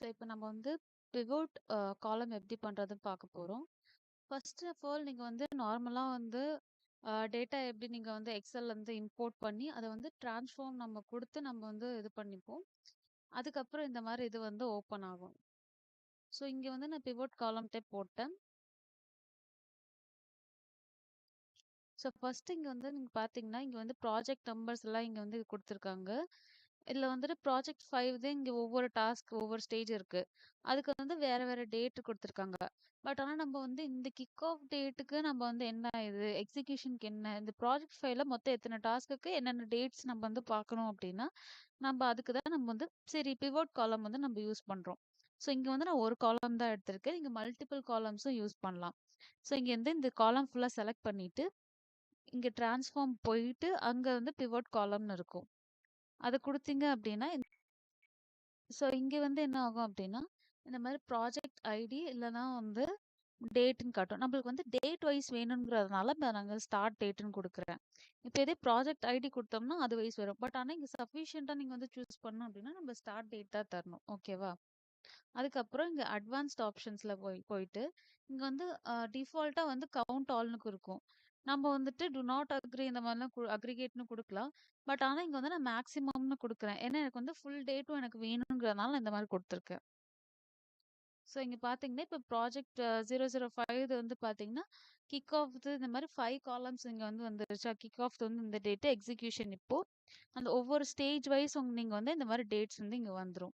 So, இப்ப நம்ம வந்து பிவோட் காலம் எப்படி பண்றதுன்னு பார்க்க போறோம். ஃபர்ஸ்ட் ஆஃப் ஆல் நீங்க வந்து நார்மலா வந்து டேட்டா எப்படி நீங்க வந்து எக்ஸெல்லேருந்து இம்போர்ட் பண்ணி, அத வந்து ட்ரான்ஸ்ஃபார்ம் நம்ம குடுத்து நம்ம வந்து இது பண்ணிப்போம். அதுக்கப்புறம் இந்த மாரி இது வந்து ஓப்பன் ஆகும். ஸோ, இங்க வந்து நான் பிவோட் காலம் டைப் போட்டேன். ஸோ, ஃபர்ஸ்ட் இங்க வந்து நீங்க பார்த்தீங்கன்னா, இங்க வந்து ப்ராஜெக்ட் நம்பர்ஸ் எல்லாம் இங்க வந்து குடுத்துருக்காங்க. இதுல வந்துட்டு ப்ராஜெக்ட் 5 தான் இங்க ஒவ்வொரு டாஸ்க், ஒவ்வொரு ஸ்டேஜ் இருக்கு. அதுக்கு வந்து வேற வேற டேட் குடுத்துருக்காங்க. பட் ஆனா நம்ம வந்து இந்த கிக் ஆஃப் டேட்டுக்கு நம்ம வந்து என்ன இது எக்ஸிகியூஷனுக்கு என்ன இந்த ப்ராஜெக்ட் 5ல மொத்தம் எத்தன டாஸ்க்குக்கு என்னென்ன டேட்ஸ் நம்ம வந்து பார்க்கணும் அப்டின்னா, நம்ம அதுக்கு தான் நம்ம வந்து சரி பிவோட் காலம் வந்து நம்ம யூஸ் பண்றோம். ஸோ இங்க வந்து நான் ஒரு காலம் தான் எடுத்திருக்கேன். நீங்க மல்டிபிள் காலம்ஸும் யூஸ் பண்ணலாம். ஸோ இங்க வந்து இந்த காலம் ஃபுல்லா செலக்ட் பண்ணிட்டு, இங்க ட்ரான்ஸ்ஃபார்ம் போயிட்டு, அங்க வந்து பிவோட் காலம்னு இருக்கும். அத குடுத்தீங்க அப்டின்னா ஸோ இங்க வந்து என்ன ஆகும் அப்டின்னா, இந்த மாரி ப்ராஜெக்ட் ஐடி இல்லன்னா வந்து டேட்ன்னு காட்டும். நம்மளுக்கு வந்து டேட் வைஸ் வேணும்ங்கிறதுனால நாங்க ஸ்டார்ட் டேட்ன்னு குடுக்குறேன். இப்ப இதே ப்ராஜெக்ட் ஐடி குடுத்தோம்னா, அது வைஸ் வரும். பட் ஆனா இங்க சஃபிஷியன்ட்டா நீங்க வந்து சூஸ் பண்ணணும் அப்டின்னா, நம்ம ஸ்டார்ட் டேட் தான் தரணும். ஓகேவா? அதுக்கப்புறம் இங்க அட்வான்ஸ்ட் ஆப்ஷன்ஸ்ல போயிட்டு, இங்க வந்து டிஃபால்ட்டா வந்து கவுண்ட் ஆல்ன்னு இருக்கும். நம்ம வந்துட்டு டூ நாட் அக்ரி இந்த மாரிலாம் அக்ரிகேட்ன்னு குடுக்கலாம். பட் ஆனா இங்க வந்து நான் மேக்ஸிமம்னு குடுக்குறேன். ஏன்னா எனக்கு வந்து ஃபுல் டேட்டும் எனக்கு வேணும்ங்கிறதுனால நான் இந்த மாரி குடுத்துருக்கேன். ஸோ இங்க பார்த்தீங்கன்னா, இப்ப ப்ராஜெக்ட் 005 இது வந்து பார்த்தீங்கன்னா, கிக் ஆஃப்து இந்த மாரி 5 காலம்ஸ் இங்க வந்து வந்துருச்சா, கிக் ஆஃப் வந்து இந்த டேட், எக்ஸிகியூஷன் இப்போ. அந்த ஒவ்வொரு ஸ்டேஜ் வைஸ் நீங்க வந்து இந்த மாரி டேட்ஸ் வந்து இங்க வந்துரும்.